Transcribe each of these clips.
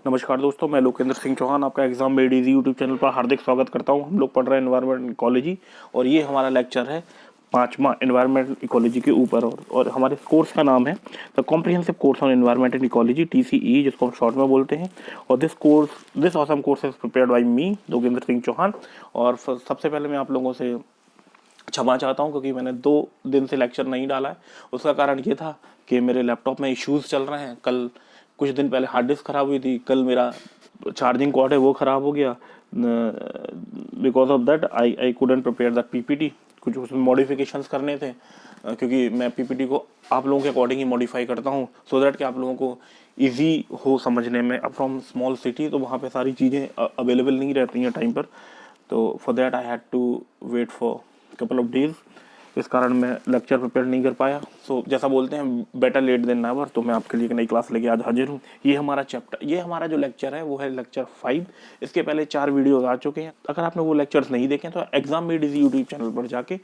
नमस्कार दोस्तों, मैं लोकेंद्र सिंह चौहान आपका exam made easy YouTube channel पर हार्दिक स्वागत करता हूं। हम लोग पढ़ रहे हैं एनवायरनमेंट इकोलॉजी और ये हमारा लेक्चर है 5वां एनवायरनमेंट इकोलॉजी के ऊपर। और हमारे कोर्स का नाम है the comprehensive course on environment and ecology TCE, जिसको हम शॉर्ट में बोलते हैं। और this awesome course is prepared by me Lokendra Singh Chauhan. और सबसे पहले मैं आप लोगों से क्षमा चाहता हूं क्योंकि मैंने 2 दिन से लेक्चर नहीं डाला है। उसका कारण ये था कि मेरे लैपटॉप में इश्यूज़ चल रहे हैं। कल कुछ दिन पहले हार्ड डिस्क ख़राब हुई थी, कल मेरा चार्जिंग कॉर्ड है वो ख़राब हो गया। Because of that I couldn't prepare that PPT। कुछ उसमें मॉडिफिकेशंस करने थे क्योंकि मैं PPT को आप लोगों के अकॉर्डिंग ही मॉडिफाई करता हूँ सो दैट कि आप लोगों को ईजी हो समझने में। अब फ्रॉम स्मॉल सिटी तो वहाँ पे सारी चीज़ें अवेलेबल नहीं रहती हैं टाइम पर, तो for that I had to wait for couple of days. इस कारण मैं लेक्चर प्रिपेयर नहीं कर पाया। सो जैसा बोलते हैं बेटर लेट देन नेवर, तो मैं आपके लिए एक नई क्लास लेके आज हाजिर हूँ। ये हमारा जो लेक्चर है वो है लेक्चर 5। इसके पहले 4 वीडियोस आ चुके हैं। अगर आपने वो लेक्चर्स नहीं देखे तो exam made easy YouTube channel पर जाके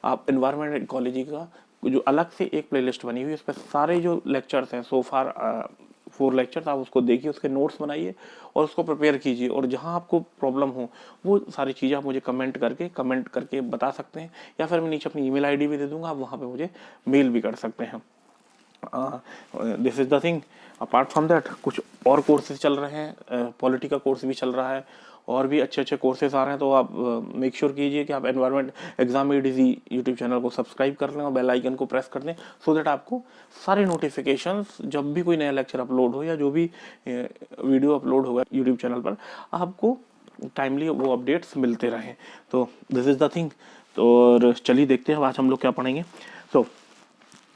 आप एनवायरनमेंट इकोलॉजी का जो अलग से एक प्लेलिस्ट बनी हुई है, इस पर सारे जो लेक्चर्स हैं सो फार 4 लेक्चर्स, आप उसको देखिए, उसके नोट्स बनाइए और उसको प्रिपेयर कीजिए। और जहाँ आपको प्रॉब्लम हो वो सारी चीज़ें आप मुझे कमेंट करके बता सकते हैं, या फिर मैं नीचे अपनी ईमेल आईडी भी दे दूँगा, आप वहाँ पे मुझे मेल भी कर सकते हैं। This is the thing. Apart from that कुछ और कोर्सेज चल रहे हैं, पॉलिटी का कोर्स भी चल रहा है और भी अच्छे अच्छे कोर्सेज आ रहे हैं। तो आप मेक श्योर कीजिए कि आप environment exam made easy YouTube channel को सब्सक्राइब कर लें और बेल आइकन को प्रेस कर दें सो दैट आपको सारे नोटिफिकेशंस जब भी कोई नया लेक्चर अपलोड हो या जो भी वीडियो अपलोड होगा यूट्यूब चैनल पर, आपको टाइमली वो अपडेट्स मिलते रहें। तो दिस इज़ द थिंग। तो चलिए देखते हैं आज हम लोग क्या पढ़ेंगे। So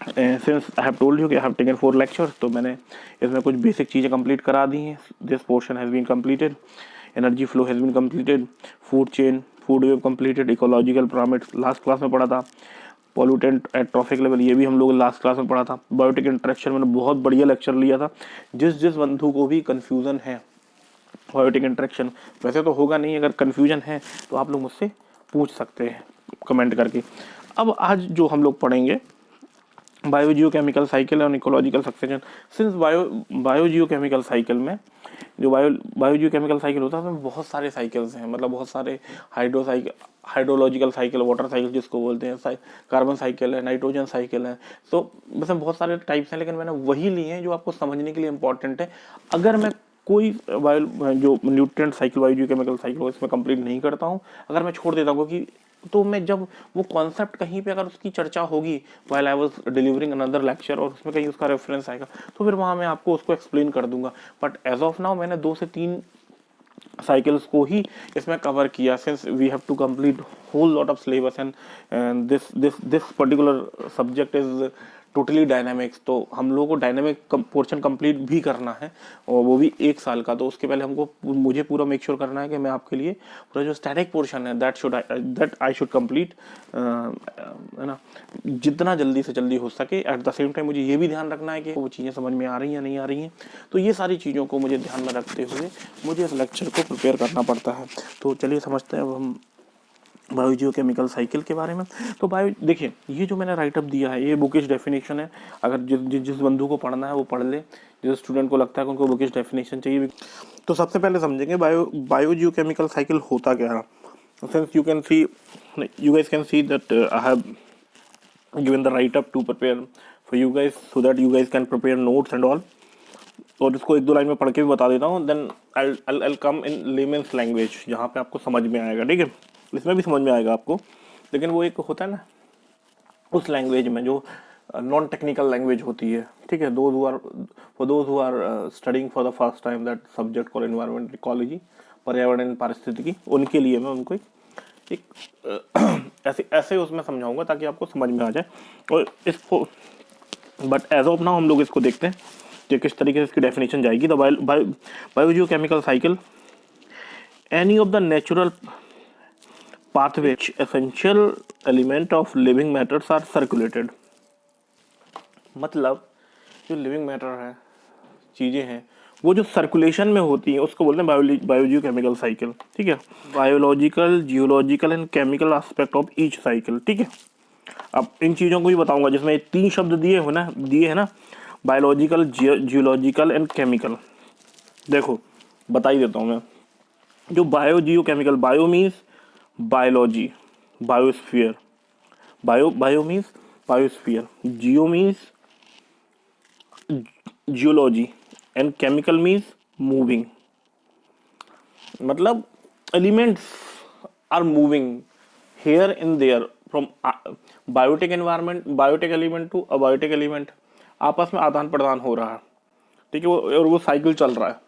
since I have told you कि आई हैव टेकन 4 लेक्चर्स, तो मैंने इसमें कुछ बेसिक चीज़ें कंप्लीट करा दी हैं। This portion has been completed, energy flow has been completed, food chain, food web completed, ecological pyramids last class में पढ़ा था, पॉल्यूटेंट एट ट्रॉफिक लेवल ये भी हम लोग लास्ट क्लास में पढ़ा था। बायोटिक इंटरेक्शन मैंने बहुत बढ़िया लेक्चर लिया था। जिस बंधु को भी कन्फ्यूज़न है बायोटिक इंटरेक्शन, वैसे तो होगा नहीं, अगर कन्फ्यूजन है तो आप लोग मुझसे पूछ सकते हैं कमेंट करके। अब आज जो हम लोग पढ़ेंगे बायोजियोकेमिकल साइकिल और ecological succession. Since biogeochemical cycle में जो बायोजियोकेमिकल साइकिल होता है उसमें बहुत सारे साइकिल्स हैं, मतलब बहुत सारे हाइड्रोलॉजिकल साइकिल, वाटर साइकिल जिसको बोलते हैं, कार्बन साइकिल है, नाइट्रोजन साइकिल है। तो वैसे बहुत सारे टाइप्स हैं, लेकिन मैंने वही लिए हैं जो आपको समझने के लिए इंपॉर्टेंट है। अगर मैं कोई जो न्यूट्रिएंट साइकिल बायोजियोकेमिकल साइकिल हो इसमें कंप्लीट नहीं करता हूँ, अगर मैं छोड़ देता हूँ कि तो मैं जब वो कॉन्सेप्ट कहीं पे अगर उसकी चर्चा होगी while I was delivering another lecture और उसमें कहीं उसका रेफरेंस आएगा तो फिर वहाँ मैं आपको उसको एक्सप्लेन कर दूंगा। बट एज ऑफ नाउ मैंने 2 से 3 साइकिल्स को ही इसमें कवर किया, since we have to complete whole lot of syllabus and this particular subject is totally dynamics. तो हम लोगों को डायनामिक पोर्शन कंप्लीट भी करना है और वो भी 1 साल का। तो उसके पहले मुझे पूरा मेक श्योर करना है कि मैं आपके लिए पूरा जो स्टैटिक पोर्शन है दैट आई शुड कंप्लीट, है ना, जितना जल्दी से जल्दी हो सके। एट द सेम टाइम मुझे ये भी ध्यान रखना है कि वो चीज़ें समझ में आ रही हैं या नहीं आ रही हैं। तो ये सारी चीज़ों को मुझे ध्यान में रखते हुए मुझे इस लेक्चर को प्रिपेयर करना पड़ता है। तो चलिए समझते हैं अब हम बायोजियोकेमिकल साइकिल के बारे में। तो देखिए, ये जो मैंने राइटअप दिया है ये बुकिश डेफिनेशन है। अगर जिस बंधु को पढ़ना है वो पढ़ ले, जिस स्टूडेंट को लगता है कि उनको बुकिश डेफिनेशन चाहिए। तो सबसे पहले समझेंगे बायोजियोकेमिकल साइकिल होता क्या है। Since you guys can see that I have given the write up to prepare for you guys so that you guys can prepare notes and all, और इसको 1-2 लाइन में पढ़ के भी बता देता हूँ। Then I'll come in layman's language, जहाँ पे आपको समझ में आएगा, ठीक है। इसमें भी समझ में आएगा आपको, लेकिन वो एक होता है ना उस लैंग्वेज में जो नॉन टेक्निकल लैंग्वेज होती है, ठीक है। Those who are studying for the first time that subject called environment ecology, पर्यावरण एवं पारिस्थितिकी, उनके लिए मैं उनको एक ऐसे उसमें समझाऊंगा ताकि आपको समझ में आ जाए। और इसको बट एज ऑफ नाउ हम लोग इसको देखते हैं कि किस तरीके से इसकी डेफिनेशन जाएगी। The biogeochemical cycle, any of the natural pathway which essential element of living matters are circulated। मतलब जो लिविंग मैटर है, चीज़ें हैं, वो जो सर्कुलेशन में होती हैं उसको बोलते हैं बायोजियोकेमिकल साइकिल, ठीक है। Biological, geological and chemical aspect of each cycle, ठीक है। अब इन चीज़ों को भी बताऊंगा जिसमें 3 शब्द दिए हैं ना, बायोलॉजिकल, जियोलॉजिकल एंड केमिकल। देखो बता ही देता हूँ मैं। जो bio geo chemical, bio means biology, biosphere, bio means biosphere, geo means geology and chemical means moving. मतलब elements are moving here and there from biotic environment, biotic element to abiotic element, आपस में आदान प्रदान हो रहा है, ठीक है। और वो साइकिल चल रहा है।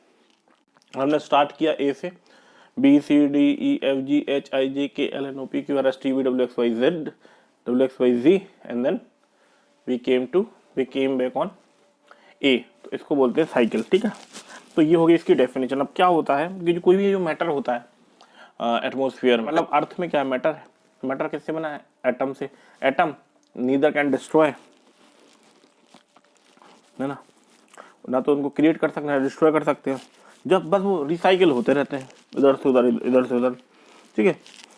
हमने स्टार्ट किया ए से, B C D E F G H I J K L N O P Q R S T V W X Y G and then we came back on A. तो इसको बोलते हैं cycle, ठीक है। तो ये हो गई इसकी डेफिनेशन। अब क्या होता है कि जो कोई भी जो मैटर होता है एटमोसफियर, मतलब अर्थ में क्या मैटर है, मैटर किससे बना है, एटम से। एटम नीदर कैन डिस्ट्रॉय, है ना तो उनको क्रिएट कर सकते हैं, डिस्ट्रॉय कर सकते हैं, जब बस वो रिसाइकिल होते रहते हैं इधर से उधर, इधर से उधर, ठीक है।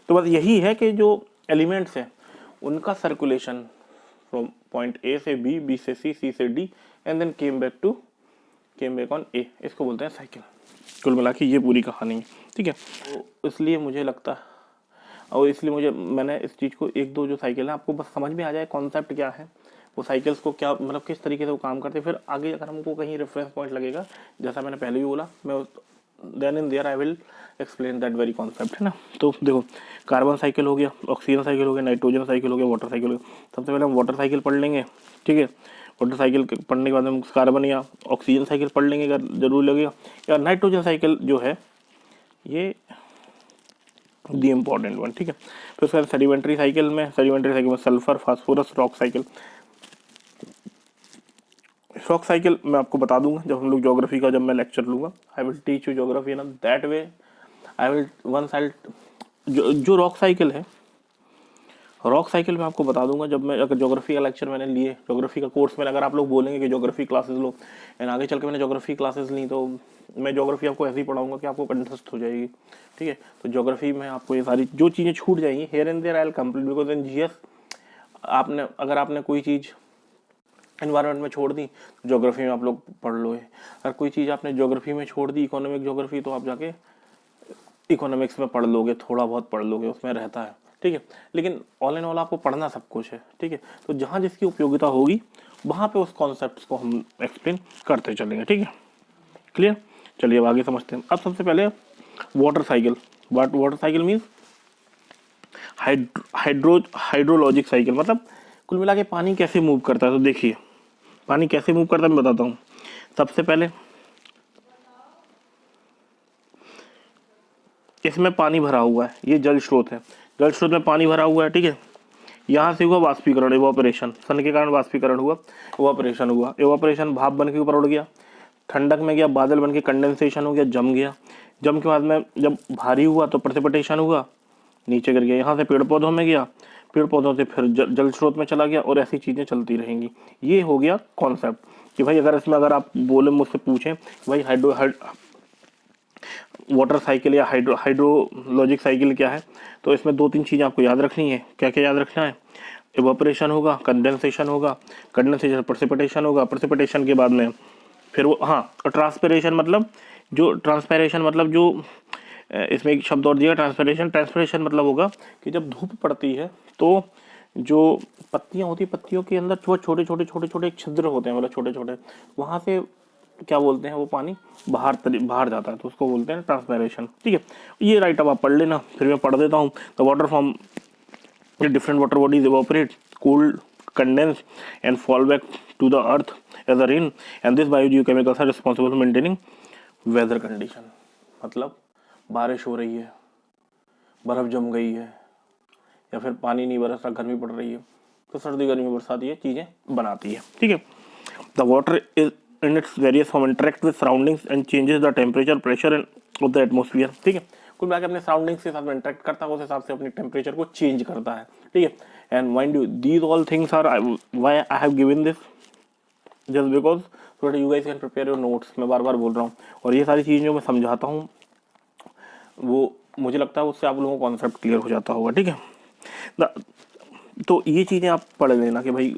तो बस यही है कि जो एलिमेंट्स हैं उनका सर्कुलेशन फ्रॉम पॉइंट ए से बी, बी से सी, सी से D and then came back on A, इसको बोलते हैं साइकिल। कुल मिला के ये पूरी कहानी है, ठीक है। तो इसलिए मुझे लगता है, और इसलिए मैंने इस चीज़ को एक दो जो साइकिल है आपको बस समझ में आ जाए कॉन्सेप्ट क्या है, वो साइकिल्स को क्या मतलब किस तरीके से वो काम करते हैं। फिर आगे अगर हमको कहीं रेफरेंस पॉइंट लगेगा, जैसा मैंने पहले भी बोला, मैं then in there I will explain that very concept, है ना। तो देखो, कार्बन साइकिल हो गया, ऑक्सीजन साइकिल हो गया, नाइट्रोजन साइकिल हो गया, वाटर साइकिल हो गया। सबसे पहले हम वाटर साइकिल पढ़ लेंगे, ठीक है। वाटर साइकिल पढ़ने के बाद हम कार्बन या ऑक्सीजन साइकिल पढ़ लेंगे अगर जरूरी लगेगा, या नाइट्रोजन साइकिल जो है ये दी इम्पॉर्टेंट वन, ठीक है। फिर उसके बाद सेडिमेंट्री साइकिल में sulphur, phosphorus, rock cycle. Rock cycle मैं आपको बता दूंगा जब हम लोग ज्योग्राफी का, जब मैं लेक्चर लूंगा, I will teach you geography in that way. I will one side जो रॉक साइकिल है, रॉक साइकिल मैं आपको बता दूंगा जब मैं, अगर ज्योग्राफी का लेक्चर मैंने लिए, ज्योग्राफी का कोर्स में अगर आप लोग बोलेंगे कि ज्योग्राफी क्लासेस लो, एंड आगे चल के मैंने ज्योग्राफी क्लासेस ली, तो मैं ज्योग्राफी आपको ऐसे ही पढ़ाऊंगा कि आपको कंठस्थ हो जाएगी, ठीक है। तो ज्योग्राफी में आपको ये सारी जो चीज़ें छूट जाएंगी here and there I will complete, because in GS अगर आपने कोई चीज़ एनवायरनमेंट में छोड़ दी तो ज्योग्राफी में आप लोग पढ़ लो है। अगर कोई चीज़ आपने ज्योग्राफी में छोड़ दी, इकोनॉमिक ज्योग्राफी, तो आप जाके इकोनॉमिक्स में पढ़ लोगे, थोड़ा बहुत पढ़ लोगे, उसमें रहता है, ठीक है। लेकिन ऑल इन ऑल आपको पढ़ना सब कुछ है, ठीक है। तो जहाँ जिसकी उपयोगिता होगी वहाँ पे उस कॉन्सेप्ट को हम एक्सप्लेन करते चलेंगे, ठीक है। क्लियर? चलिए अब आगे समझते हैं। अब सबसे पहले water cycle. Water cycle means hydrologic cycle, मतलब कुल मिला के पानी कैसे मूव करता है। तो देखिए पानी कैसे मूव करता है मैं बताता हूँ। सबसे पहले इसमें पानी भरा हुआ है, ये जल स्रोत है, जल स्रोत में पानी भरा हुआ है, ठीक है। यहाँ से हुआ वाष्पीकरण, इवापोरेशन, सन के कारण वाष्पीकरण हुआ, इवापोरेशन हुआ, इवापोरेशन भाप बन के ऊपर उड़ गया, ठंडक में गया, बादल बन के कंडेंसेशन हो गया, जम गया, जम के बाद में जब भारी हुआ तो प्रेसिपिटेशन हुआ, नीचे गिर गया, यहाँ से पेड़ पौधों में गया, पेड़ पौधों से फिर जल स्रोत में चला गया, और ऐसी चीज़ें चलती रहेंगी। ये हो गया कॉन्सेप्ट कि भाई अगर इसमें अगर आप बोले, मुझसे पूछें भाई वाटर साइकिल या हाइड्रोलॉजिक साइकिल क्या है, तो इसमें दो तीन चीज़ें आपको याद रखनी है। क्या क्या याद रखना है? इवापोरेशन होगा, कंडेंसेशन होगा, कंडेंसेशन प्रेसिपिटेशन होगा, प्रेसिपिटेशन के बाद में फिर वो, हाँ, ट्रांसपिरेशन मतलब जो इसमें एक शब्द और दिया ट्रांसपिरेशन मतलब होगा कि जब धूप पड़ती है तो जो पत्तियां होती है, पत्तियों के अंदर छोटे छोटे छिद्र होते हैं, मतलब छोटे छोटे, वहाँ से क्या बोलते हैं, वो पानी बाहर जाता है, तो उसको बोलते हैं ट्रांसपिरेशन, ठीक है। ये राइट अब आप पढ़ लेना, फिर मैं पढ़ देता हूँ। The water from different water bodies evaporate, cool, condense and fall back to the earth as a rain, and this biogeochemicals are responsible for maintaining weather condition. मतलब बारिश हो रही है, बर्फ़ जम गई है, या फिर पानी नहीं बरस रहा, गर्मी पड़ रही है, तो सर्दी गर्मी बरसात ये चीज़ें बनाती है, ठीक है। The water is in its various form interact with surroundings and changes the temperature pressure of the atmosphere, ठीक है। कुल मिलाकर अपने सराउंडिंग्स के साथ में इंटरेक्ट करता है, उस हिसाब से अपने टेम्परेचर को चेंज करता है, ठीक है। And mind you these all things are why I have given this just because so that you guys can prepare your notes. मैं बार बार बोल रहा हूँ, और ये सारी चीज़ें जो मैं समझाता हूँ वो मुझे लगता है उससे आप लोगों को कॉन्सेप्ट क्लियर हो जाता होगा, ठीक है। तो ये चीज़ें आप पढ़ लेना कि भाई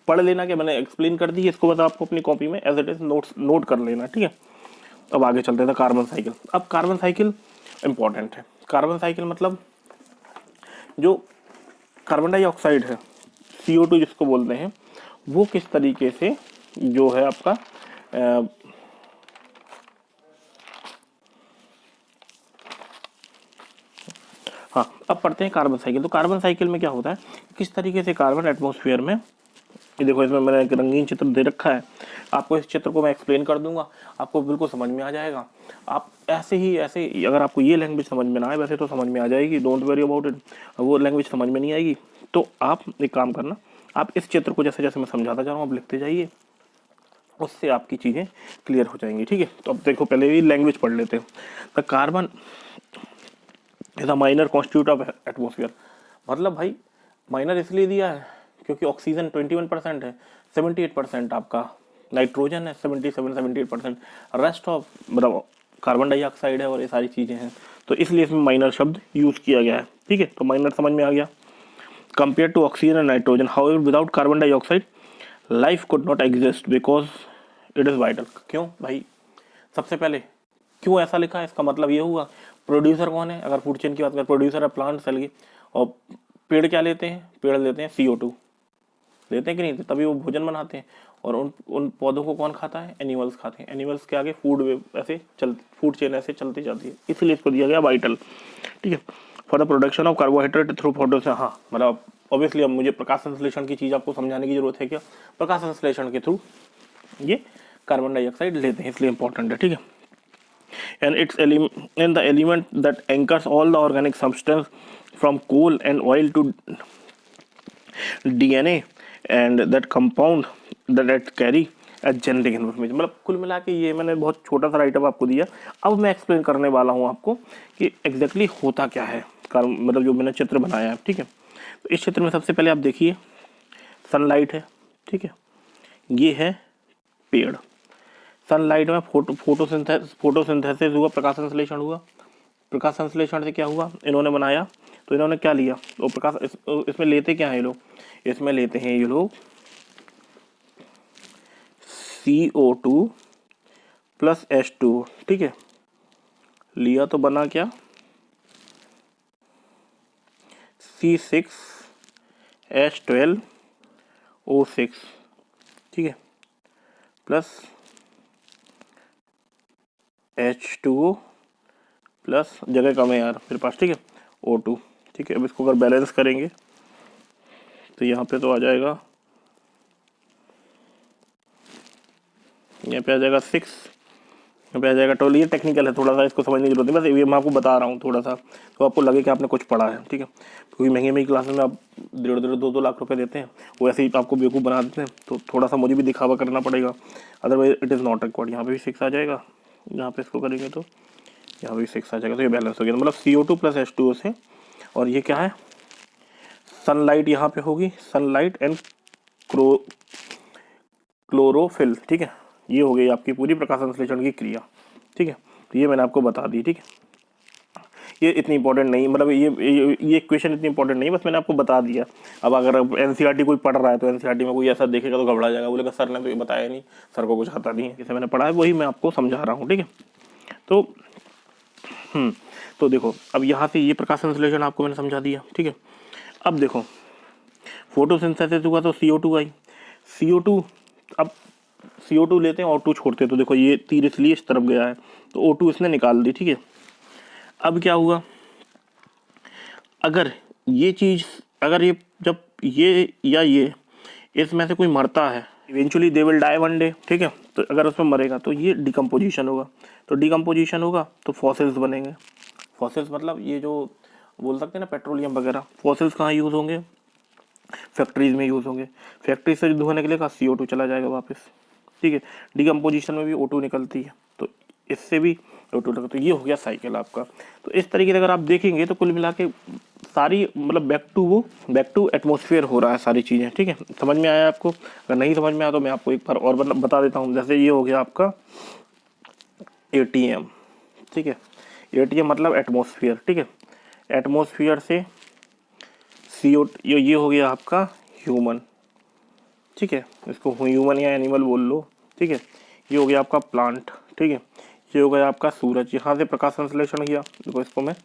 पढ़ लेना कि मैंने एक्सप्लेन कर दी, इसको बस आपको अपनी कॉपी में एज इट इज नोट कर लेना, ठीक है। अब आगे चलते हैं कार्बन साइकिल। अब कार्बन साइकिल इम्पॉर्टेंट है। कार्बन साइकिल मतलब जो कार्बन डाइऑक्साइड है, CO2 जिसको बोलते हैं, वो किस तरीके से जो है आपका हाँ, अब पढ़ते हैं कार्बन साइकिल। तो कार्बन साइकिल में क्या होता है, किस तरीके से कार्बन एटमॉस्फेयर में, ये देखो इसमें मैंने एक रंगीन चित्र दे रखा है, आपको इस चित्र को मैं एक्सप्लेन कर दूंगा, आपको बिल्कुल समझ में आ जाएगा। आप ऐसे ही अगर आपको ये लैंग्वेज समझ में ना आए, वैसे तो समझ में आ जाएगी, डोंट वरी अबाउट इट, वो लैंग्वेज समझ में नहीं आएगी तो आप एक काम करना, आप इस चित्र को जैसे जैसे मैं समझाता जा रहा हूँ आप लिखते जाइए, उससे आपकी चीज़ें क्लियर हो जाएंगी, ठीक है। तो अब देखो पहले ही लैंग्वेज पढ़ लेते हैं। The carbon is a minor constitute of atmosphere. मतलब भाई माइनर इसलिए दिया है क्योंकि ऑक्सीजन 21% है, 78% आपका नाइट्रोजन है, 78%, रेस्ट ऑफ मतलब कार्बन डाइऑक्साइड है और ये सारी चीज़ें हैं, तो इसलिए इसमें माइनर शब्द यूज़ किया गया है, ठीक है। तो माइनर समझ में आ गया। Compare to oxygen and nitrogen, however without carbon dioxide life could not exist because it is vital. क्यों भाई, सबसे पहले क्यों ऐसा लिखा है, इसका मतलब ये हुआ प्रोड्यूसर कौन है, अगर फूड चेन की बात करें प्रोड्यूसर है प्लांट सेल की, और पेड़ क्या लेते हैं, पेड़ लेते हैं CO2 लेते हैं कि नहीं, तभी वो भोजन बनाते हैं, और उन पौधों को कौन खाता है, एनिमल्स खाते हैं, एनिमल्स के आगे फूड चेन ऐसे चलती जाती है, इसलिए इसको दिया गया वाइटल, ठीक है। For the production of carbohydrate through photo से, हाँ मतलब ऑब्वियसली अब मुझे प्रकाश संश्लेषण की चीज़ आपको समझाने की जरूरत है क्या, प्रकाश संश्लेषण के थ्रू ये कार्बन डाइऑक्साइड लेते हैं, इसलिए इंपॉर्टेंट है, ठीक है। And the element that anchors all the organic substance from coal and oil to DNA and that compound that carry a genetic information। मतलब कुल मिला के ये मैंने बहुत छोटा सा राइटअप आपको दिया। अब मैं एक्सप्लेन करने वाला हूँ आपको कि एग्जैक्टली होता क्या है, मतलब जो मैंने चित्र बनाया है, ठीक है। तो इस चित्र में सबसे पहले आप देखिए सनलाइट है, ठीक है, ये है पेड़, सनलाइट में फोटोसिंथेसिस हुआ, प्रकाश संश्लेषण हुआ, प्रकाश संश्लेषण से क्या हुआ, इन्होंने बनाया, तो इन्होंने क्या लिया, तो प्रकाश इसमें लेते क्या है ये लोग, इसमें लेते हैं ये लोग CO2 प्लस H2, ठीक है, लिया तो बना क्या C6H12O6, ठीक है, प्लस H2O प्लस, जगह कम है यार मेरे पास, ठीक है, O2, ठीक है। अब इसको अगर बैलेंस करेंगे तो यहाँ पे तो आ जाएगा, यहाँ पे आ जाएगा 6, यहाँ पे आ जाएगा 12। ये टेक्निकल है थोड़ा सा, इसको समझने की जरूरत नहीं, बस ये मैं आपको बता रहा हूँ थोड़ा सा, तो आपको लगे कि आपने कुछ पढ़ा है, ठीक है। क्योंकि महंगी क्लासेस में आप 1.5-2 लाख रुपए देते हैं, वो ऐसे ही आपको बेवकूफ़ बना देते हैं, तो थोड़ा सा मुझे भी दिखावा करना पड़ेगा, otherwise it is not required. यहाँ पे भी 6 आ जाएगा, यहाँ पे इसको करेंगे तो यहाँ भी 6 आ जाएगा, तो ये बैलेंस हो गया, मतलब CO2 प्लस H2O से, और ये क्या है, सनलाइट यहाँ पे होगी, सनलाइट एंड क्लोरोफिल, ठीक है, ये हो गई आपकी पूरी प्रकाश संश्लेषण की क्रिया, ठीक है। तो ये मैंने आपको बता दी, ठीक है, ये इतनी इंपॉर्टेंट नहीं, मतलब ये क्वेश्चन इतनी इंपॉर्टेंट नहीं, बस मैंने आपको बता दिया। अब अगर NCERT कोई पढ़ रहा है तो NCERT में कोई ऐसा देखेगा तो घबरा जाएगा, बोलेगा सर ने तो ये बताया नहीं, सर को कुछ आता नहीं है, जैसे मैंने पढ़ा है वही मैं आपको समझा रहा हूँ, ठीक है। तो देखो अब यहाँ से ये प्रकाश संश्लेषण आपको मैंने समझा दिया, ठीक है। अब देखो फोटोसिंथेसिस हुआ तो CO2 आई, CO2, अब CO2 लेते हैं, O2 छोड़ते हैं, तो देखो ये तीर इसलिए इस तरफ गया है, तो O2 इसने निकाल दी, ठीक है। अब क्या हुआ, अगर ये चीज़, अगर ये जब ये या ये इसमें से कोई मरता है, eventually they will die one day, ठीक है, तो अगर उसमें मरेगा तो ये डिकम्पोजिशन होगा, तो डिकम्पोजिशन होगा तो फॉसिल्स बनेंगे। फॉसिल्स मतलब ये जो बोल सकते हैं ना पेट्रोलियम वगैरह, फॉसिल्स कहाँ यूज़ होंगे, फैक्ट्रीज में यूज़ होंगे, फैक्ट्री से धुआं निकलेगा CO2 चला जाएगा वापस, ठीक है। डिकम्पोजिशन में भी O2 निकलती है, तो इससे भी O2 लगा, तो ये हो गया साइकिल आपका। तो इस तरीके से अगर आप देखेंगे तो कुल मिला के सारी मतलब बैक टू एटमॉस्फेयर हो रहा है सारी चीज़ें, ठीक है। समझ में आया आपको, अगर नहीं समझ में आया तो मैं आपको एक बार और बता देता हूँ। जैसे ये हो गया आपका ATM, ठीक है, ATM मतलब एटमॉस्फेयर, ठीक है, एटमॉस्फेयर से CO2, ये हो गया आपका ह्यूमन, ठीक है, इसको ह्यूमन या एनिमल बोल लो, ठीक है। ये हो गया आपका प्लांट, ठीक है, ये हो गया आपका सूरज, यहाँ से प्रकाश संश्लेषण किया। देखो इसको मैं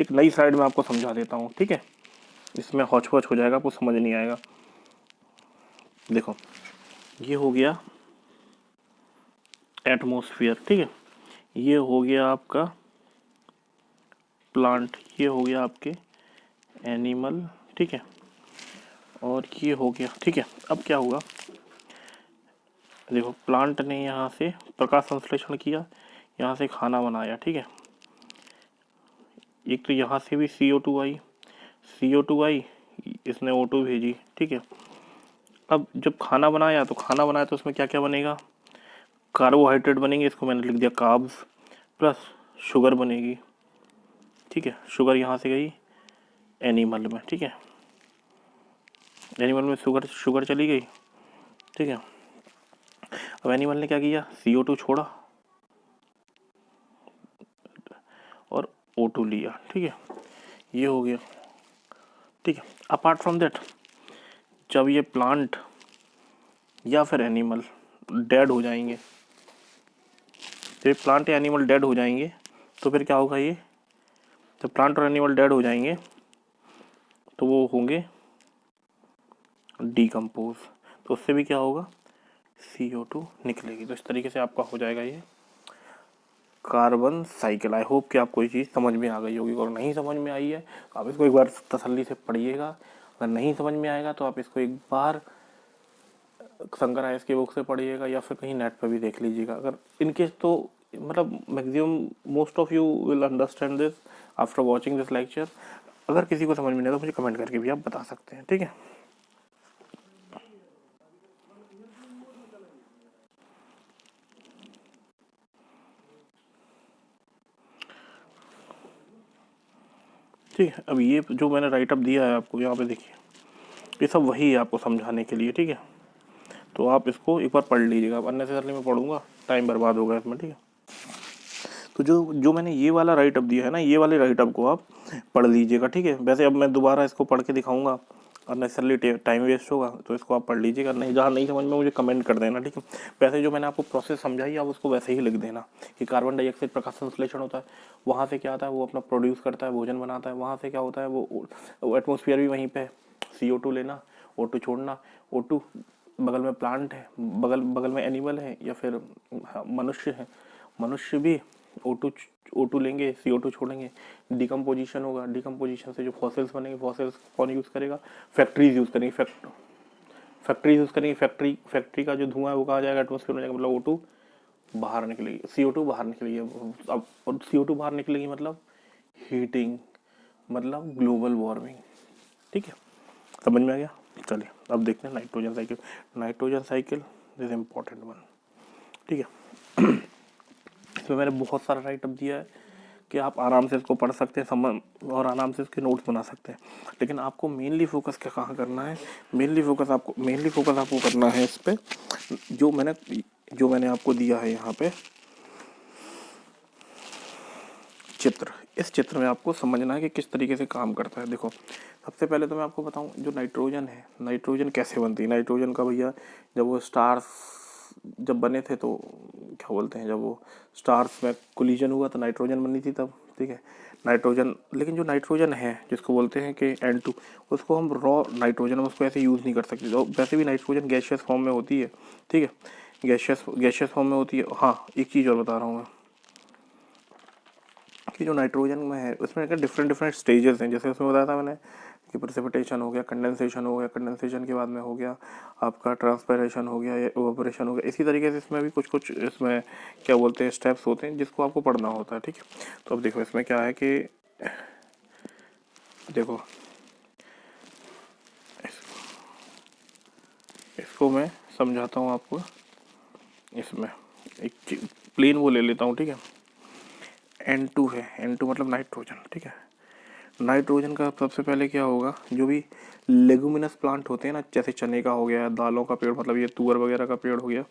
एक नई साइड में आपको समझा देता हूँ, ठीक है, इसमें हौच पौच हो जाएगा, आपको समझ नहीं आएगा। देखो ये हो गया एटमॉस्फेयर, ठीक है, ये हो गया आपका प्लांट, ये हो गया आपके एनिमल, ठीक है, और ये हो गया, ठीक है। अब क्या हुआ, देखो प्लांट ने यहाँ से प्रकाश संश्लेषण किया, यहाँ से खाना बनाया, ठीक है। एक तो यहाँ से भी CO2 आई, CO2 आई, इसने O2 भेजी, ठीक है। अब जब खाना बनाया तो उसमें क्या क्या बनेगा, कार्बोहाइड्रेट बनेंगे, इसको मैंने लिख दिया कार्ब्स, प्लस शुगर बनेगी, ठीक है। शुगर यहाँ से गई एनिमल में, ठीक है, एनिमल में शुगर चली गई, ठीक है। अब एनिमल ने क्या किया, CO2 छोड़ा और O2 लिया, ठीक है, ये हो गया, ठीक है। अपार्ट फ्रॉम दैट, जब ये प्लांट या फिर एनिमल डेड हो जाएंगे, जब ये प्लांट या एनिमल डेड हो जाएंगे तो फिर क्या होगा, ये जब प्लांट और एनिमल डेड हो जाएंगे तो वो होंगे डीकम्पोज, तो उससे भी क्या होगा, CO2 निकलेगी। तो इस तरीके से आपका हो जाएगा ये कार्बन साइकिल। आई होप कि आपको ये चीज़ समझ में आ गई होगी, और नहीं समझ में आई है तो आप इसको एक बार तसल्ली से पढ़िएगा। अगर नहीं समझ में आएगा तो आप इसको एक बार शंकर आईएएस की बुक से पढ़िएगा या फिर कहीं नेट पर भी देख लीजिएगा। अगर इनकेस तो मतलब maximum most of you will understand this after watching this lecture. अगर किसी को समझ में नहीं आया तो मुझे कमेंट करके भी आप बता सकते हैं, ठीक है। ठीक है, अब ये जो मैंने राइटअप दिया है आपको, यहाँ पे देखिए, ये सब वही है आपको समझाने के लिए, ठीक है। तो आप इसको एक बार पढ़ लीजिएगा, अब अननेसेसरली मैं पढ़ूंगा, टाइम बर्बाद होगा इसमें, ठीक है। तो जो मैंने ये वाला राइटअप दिया है ना, ये वाले राइटअप को आप पढ़ लीजिएगा, ठीक है। वैसे अब मैं दोबारा इसको पढ़ के दिखाऊंगा, अननेसेसरली टाइम वेस्ट होगा, तो इसको आप पढ़ लीजिएगा। नहीं, जहाँ नहीं समझ में मुझे कमेंट कर देना, ठीक है। वैसे जो मैंने आपको प्रोसेस समझाई आप उसको वैसे ही लिख देना कि कार्बन डाइऑक्साइड प्रकाश संश्लेषण होता है, वहाँ से क्या आता है, वो अपना प्रोड्यूस करता है, भोजन बनाता है, वहाँ से क्या होता है, वो एटमोसफियर भी वहीं पर, CO2 लेना, O2 छोड़ना, O2 बगल में प्लांट है, बगल में एनिमल है या फिर मनुष्य है, मनुष्य भी O2 लेंगे, CO2 छोड़ेंगे, डिकम्पोजिशन होगा, डिकम्पोजिशन से जो फॉसिल्स बनेंगे, फॉसिल्स कौन यूज़ करेगा, फैक्ट्रीज यूज़ करेंगी, फैक्ट्रीज यूज़ करेंगी, फैक्ट्री का जो धुआं है वो कहाँ जाएगा, एटमोसफियर में जाएगा, मतलब O2 बाहर निकलेगी, CO2 बाहर निकलेगी। अब और CO2 बाहर निकलेगी मतलब हीटिंग, मतलब ग्लोबल वार्मिंग, ठीक है, समझ में आ गया। चलिए अब देखते हैं nitrogen cycle. Nitrogen cycle is important one, ठीक है। इसमें मैंने बहुत सारा राइटअप दिया है कि आप आराम से इसको पढ़ सकते हैं, समझ और आराम से इसके नोट्स बना सकते हैं। लेकिन आपको मेनली फोकस क्या कहाँ करना है, मेनली फोकस आपको करना है इस पर जो मैंने आपको दिया है यहाँ पे चित्र। इस चित्र में आपको समझना है कि किस तरीके से काम करता है। देखो सबसे पहले तो मैं आपको बताऊं, जो नाइट्रोजन है, नाइट्रोजन कैसे बनती है। नाइट्रोजन का भैया जब वो स्टार्स जब बने थे तो क्या बोलते हैं, जब वो स्टार्स में कोलिजन हुआ तो नाइट्रोजन बनी थी तब, ठीक है। नाइट्रोजन, लेकिन जो नाइट्रोजन है जिसको बोलते हैं कि N2, उसको हम रॉ नाइट्रोजन, हम उसको ऐसे यूज़ नहीं कर सकते। तो वैसे भी नाइट्रोजन गैशियस फॉर्म में होती है, ठीक है, गैशियस फॉर्म में होती है। हाँ, एक चीज़ और बता रहा हूँ मैं कि जो नाइट्रोजन में है उसमें क्या डिफरेंट स्टेजेस हैं। जैसे उसमें बताया था मैंने कि प्रेसिपिटेशन हो गया, कंडेंसेशन हो गया, कंडेंसेशन के बाद में हो गया आपका ट्रांसपायरेशन हो गया, इवेपोरेशन हो गया। इसी तरीके से इसमें भी कुछ इसमें क्या बोलते हैं स्टेप्स होते हैं जिसको आपको पढ़ना होता है, ठीक है। तो अब देखो इसमें क्या है कि देखो इसको मैं समझाता हूँ आपको। इसमें एक प्लेन वो ले लेता हूँ, ठीक है। N2 है, N2 मतलब नाइट्रोजन, ठीक है। नाइट्रोजन का सबसे पहले क्या होगा, जो भी लेगुमिनस प्लांट होते हैं ना, जैसे चने का हो गया, दालों का पेड़, मतलब ये तुअर वगैरह का पेड़ हो गया,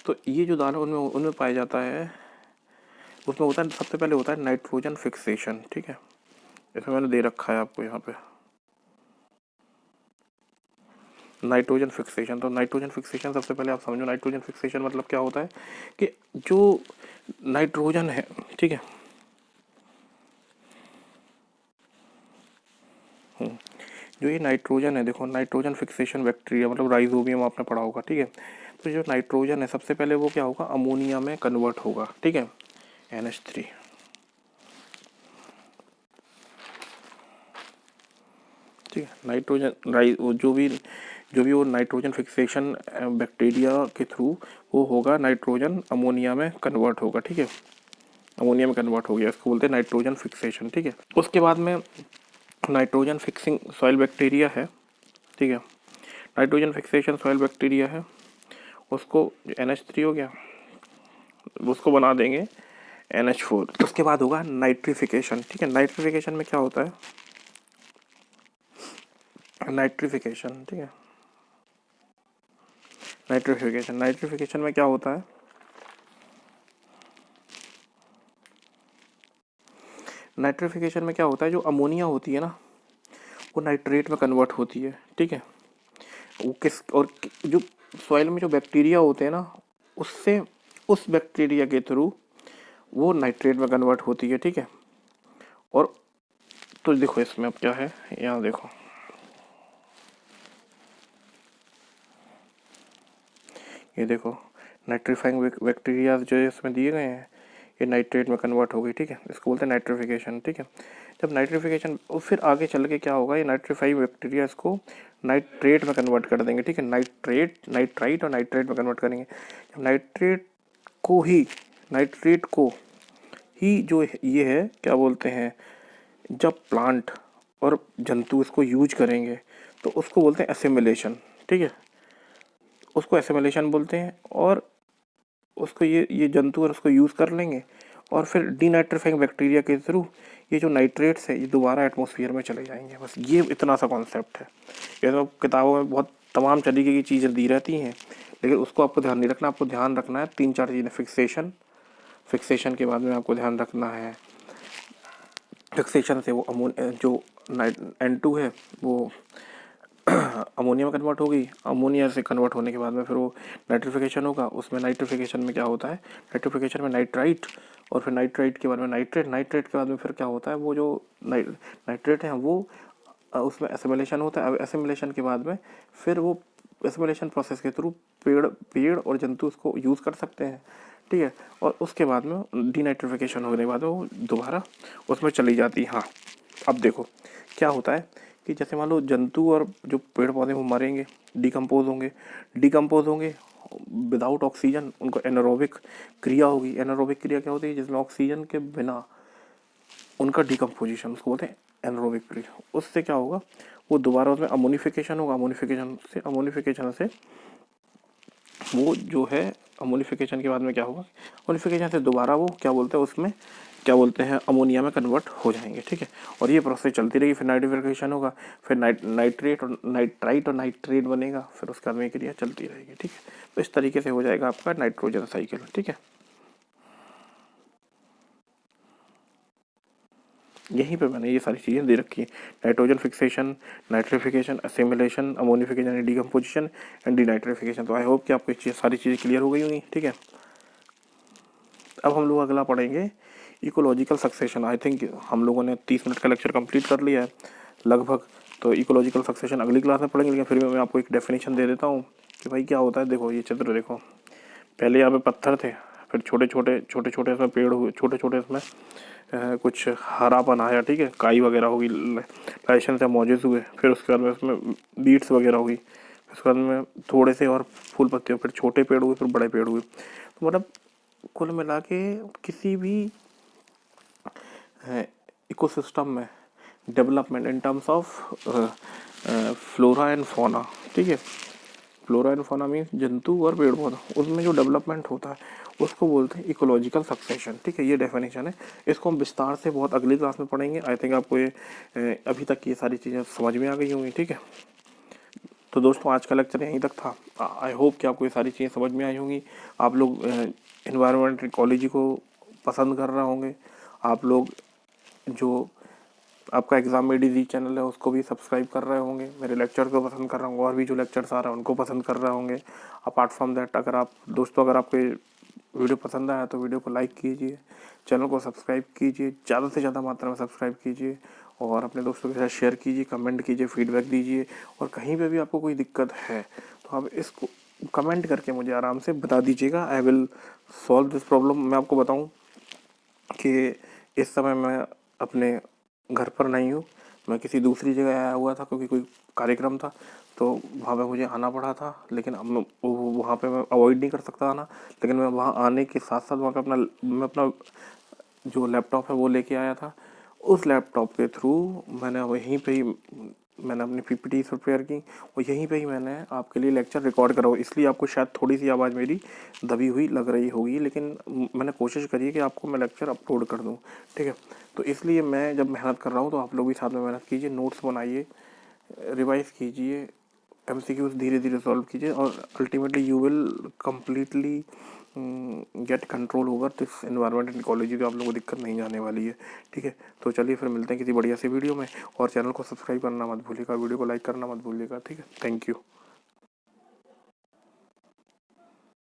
तो ये जो दाल है उनमें पाया जाता है, उसमें होता है सबसे पहले होता है नाइट्रोजन फिक्सेशन, ठीक है। इसमें मैंने दे रखा है आपको यहाँ पे, नाइट्रोजन फिक्सेशन। तो नाइट्रोजन फिक्सेशन सबसे पहले आप समझो, नाइट्रोजन फिक्सेशन मतलब क्या होता है कि जो नाइट्रोजन है, ठीक है, जो ये नाइट्रोजन है, देखो नाइट्रोजन फिक्सेशन बैक्टीरिया मतलब राइजोबियम आपने पढ़ा होगा, ठीक है। तो जो नाइट्रोजन है सबसे पहले वो क्या होगा, अमोनिया में कन्वर्ट होगा, ठीक है, NH3, ठीक है। नाइट्रोजन जो भी वो नाइट्रोजन फिक्सेशन बैक्टीरिया के थ्रू वो होगा, नाइट्रोजन अमोनिया में कन्वर्ट होगा, ठीक है, अमोनिया में कन्वर्ट हो गया, इसको बोलते हैं नाइट्रोजन फिक्सेशन, ठीक है। उसके बाद में नाइट्रोजन फिक्सिंग सॉइल बैक्टीरिया है, ठीक है, नाइट्रोजन फिक्सेशन सॉइल बैक्टीरिया है, उसको NH3 हो गया, उसको बना देंगे NH4। उसके बाद होगा नाइट्रिफिकेशन, ठीक है। नाइट्रिफिकेशन में क्या होता है, नाइट्रिफिकेशन, ठीक है, नाइट्रिफिकेशन में क्या होता है, नाइट्रिफिकेशन में क्या होता है, जो अमोनिया होती है ना वो नाइट्रेट में कन्वर्ट होती है, ठीक है। वो किस और जो सॉइल में जो बैक्टीरिया होते हैं ना उससे उस बैक्टीरिया के थ्रू वो नाइट्रेट में कन्वर्ट होती है, ठीक है। और तो देखो इसमें अब क्या है, यहाँ देखो ये देखो नाइट्रीफाइंग बैक्टीरिया जो इसमें दिए गए हैं ये नाइट्रेट में कन्वर्ट हो गई, ठीक है, इसको बोलते हैं नाइट्रिफिकेशन, ठीक है। जब नाइट्रिफिकेशन और फिर आगे चल के क्या होगा, ये नाइट्रीफाइंग बैक्टीरिया इसको नाइट्रेट में कन्वर्ट कर देंगे, ठीक है, नाइट्राइट और नाइट्रेट में कन्वर्ट करेंगे। जब नाइट्रेट को ही जो ये है क्या बोलते हैं, जब प्लांट और जंतु इसको यूज करेंगे तो उसको बोलते हैं एसिमिलेशन, ठीक है, उसको एसिमिलेशन बोलते हैं। और उसको ये जंतु और उसको यूज़ कर लेंगे और फिर डीनाइट्रीफाइंग बैक्टीरिया के थ्रू ये जो नाइट्रेट्स है ये दोबारा एटमॉस्फेयर में चले जाएंगे। बस ये इतना सा कॉन्सेप्ट है। ये तो किताबों में बहुत तमाम तरीके की चीज़ें दी रहती हैं, लेकिन उसको आपको ध्यान नहीं रखना। आपको ध्यान रखना है 3-4 चीज़ें। फिक्सेशन के बाद में आपको ध्यान रखना है, फिक्सेशन से वो जो N2 है वो अमोनिया में कन्वर्ट होगी, अमोनिया से कन्वर्ट होने के बाद में फिर वो नाइट्रिफिकेशन होगा। उसमें नाइट्रिफिकेशन में क्या होता है, नाइट्रिफिकेशन में नाइट्राइट और फिर नाइट्राइट के बाद में नाइट्रेट के बाद में फिर क्या होता है, वो जो नाइट्रेट है वो उसमें एसिमिलेशन होता है। एसिमिलेशन के बाद में फिर वो एसिमिलेशन प्रोसेस के थ्रू पेड़ और जंतु उसको यूज़ कर सकते हैं, ठीक है। और उसके बाद में डीनाइट्रिफिकेशन होने के बाद वो दोबारा उसमें चली जाती है। हाँ, अब देखो क्या होता है कि जैसे मान लो जंतु और जो पेड़ पौधे वो मरेंगे, डिकम्पोज होंगे विदाउट ऑक्सीजन, उनको एनारोबिक क्रिया होगी। एनारोबिक क्रिया क्या होती है, जिसमें ऑक्सीजन के बिना उनका डिकम्पोजिशन, उसको बोलते हैं एनारोबिक क्रिया। उससे क्या होगा, वो दोबारा उसमें अमोनिफिकेशन होगा। अमोनिफिकेशन से वो जो है, अमोनिफिकेशन के बाद में क्या होगा, अमोनिफिकेशन से दोबारा वो क्या बोलते हैं, उसमें क्या बोलते हैं, अमोनिया में कन्वर्ट हो जाएंगे, ठीक है। और ये प्रोसेस चलती रहेगी, फिर नाइट्रिफिकेशन होगा, फिर नाइट्रेट और नाइट्राइट और नाइट्रेट बनेगा, फिर उसके बाद में क्रिया चलती रहेगी, ठीक है। तो इस तरीके से हो जाएगा आपका नाइट्रोजन साइकिल, ठीक है। यहीं पे मैंने ये सारी चीज़ें दे रखी हैं, nitrogen fixation, nitrification, assimilation, ammonification, decomposition and denitrification. तो आई होप कि आपको ये सारी चीज़ें क्लियर हो गई होंगी, ठीक है। अब हम लोग अगला पढ़ेंगे इकोलॉजिकल सक्सेशन। आई थिंक हम लोगों ने 30 मिनट का लेक्चर कंप्लीट कर लिया है लगभग। तो इकोलॉजिकल सक्सेशन अगली क्लास में पढ़ेंगे, लेकिन फिर मैं आपको एक डेफिनेशन दे देता हूँ कि भाई क्या होता है। देखो ये चित्र देखो, पहले यहाँ पे पत्थर थे, फिर छोटे छोटे इसमें पेड़ हुए, छोटे छोटे इसमें कुछ हरापन आया, ठीक है, काई वगैरह होगी, लाइसेंस से मौजूद हुए, फिर उसके बाद में उसमें बीट्स वगैरह हुई, फिर उसके बाद में थोड़े से और फूल पत्ते हुए, फिर छोटे पेड़ हुए, फिर बड़े पेड़ हुए। तो मतलब कुल मिला के किसी भी इकोसिस्टम में development in terms of flora and fauna, ठीक है, फ्लोरा एंड फौना मीन्स जंतु और पेड़ पौधा, उसमें जो डेवलपमेंट होता है उसको बोलते हैं इकोलॉजिकल सक्सेशन, ठीक है। ये डेफिनेशन है, इसको हम विस्तार से बहुत अगली क्लास में पढ़ेंगे। आई थिंक आपको ये अभी तक ये सारी चीज़ें समझ में आ गई होंगी, ठीक है। तो दोस्तों आज का लेक्चर यहीं तक था। आई होप कि आपको ये सारी चीज़ें समझ में आई होंगी। आप लोग एनवायरमेंट इकोलॉजी को पसंद कर रहे होंगे। आप लोग जो आपका एग्ज़ाम मेड इजी चैनल है उसको भी सब्सक्राइब कर रहे होंगे, मेरे लेक्चर को पसंद कर रहे होंगे, और भी जो लेक्चर्स आ रहे हैं उनको पसंद कर रहे होंगे। अपार्ट फ्रॉम दैट, अगर आप दोस्तों अगर आपको वीडियो पसंद आया तो वीडियो को लाइक कीजिए, चैनल को सब्सक्राइब कीजिए, ज़्यादा से ज़्यादा मात्रा में सब्सक्राइब कीजिए, और अपने दोस्तों के साथ शेयर कीजिए, कमेंट कीजिए, फीडबैक दीजिए। और कहीं पे भी आपको कोई दिक्कत है तो आप इसको कमेंट करके मुझे आराम से बता दीजिएगा। I will solve this problem. मैं आपको बताऊं कि इस समय मैं अपने घर पर नहीं हूँ, मैं किसी दूसरी जगह आया हुआ था क्योंकि कोई कार्यक्रम था, तो वहाँ पे मुझे आना पड़ा था। लेकिन अब वहाँ पे मैं अवॉइड नहीं कर सकता आना, लेकिन मैं वहाँ आने के साथ साथ वहाँ पे मैं अपना जो लैपटॉप है वो लेके आया था। उस लैपटॉप के थ्रू मैंने वहीं पे ही मैंने अपनी पीपीटी प्रिपेयर की और यहीं पे ही मैंने आपके लिए लेक्चर रिकॉर्ड करा। इसलिए आपको शायद थोड़ी सी आवाज़ मेरी दबी हुई लग रही होगी, लेकिन मैंने कोशिश करी है कि आपको मैं लेक्चर अपलोड कर दूँ, ठीक है। तो इसलिए मैं जब मेहनत कर रहा हूँ तो आप लोग भी साथ में मेहनत कीजिए, नोट्स बनाइए, रिवाइज कीजिए, एमसीक्यूज धीरे धीरे सॉल्व कीजिए, और ultimately you will completely get control over this environment and ecology. तो आप लोगों को दिक्कत नहीं जाने वाली है, ठीक है। तो चलिए फिर मिलते हैं किसी बढ़िया सी वीडियो में, और चैनल को सब्सक्राइब करना मत भूलिएगा, वीडियो को लाइक करना मत भूलिएगा, ठीक है। Thank you.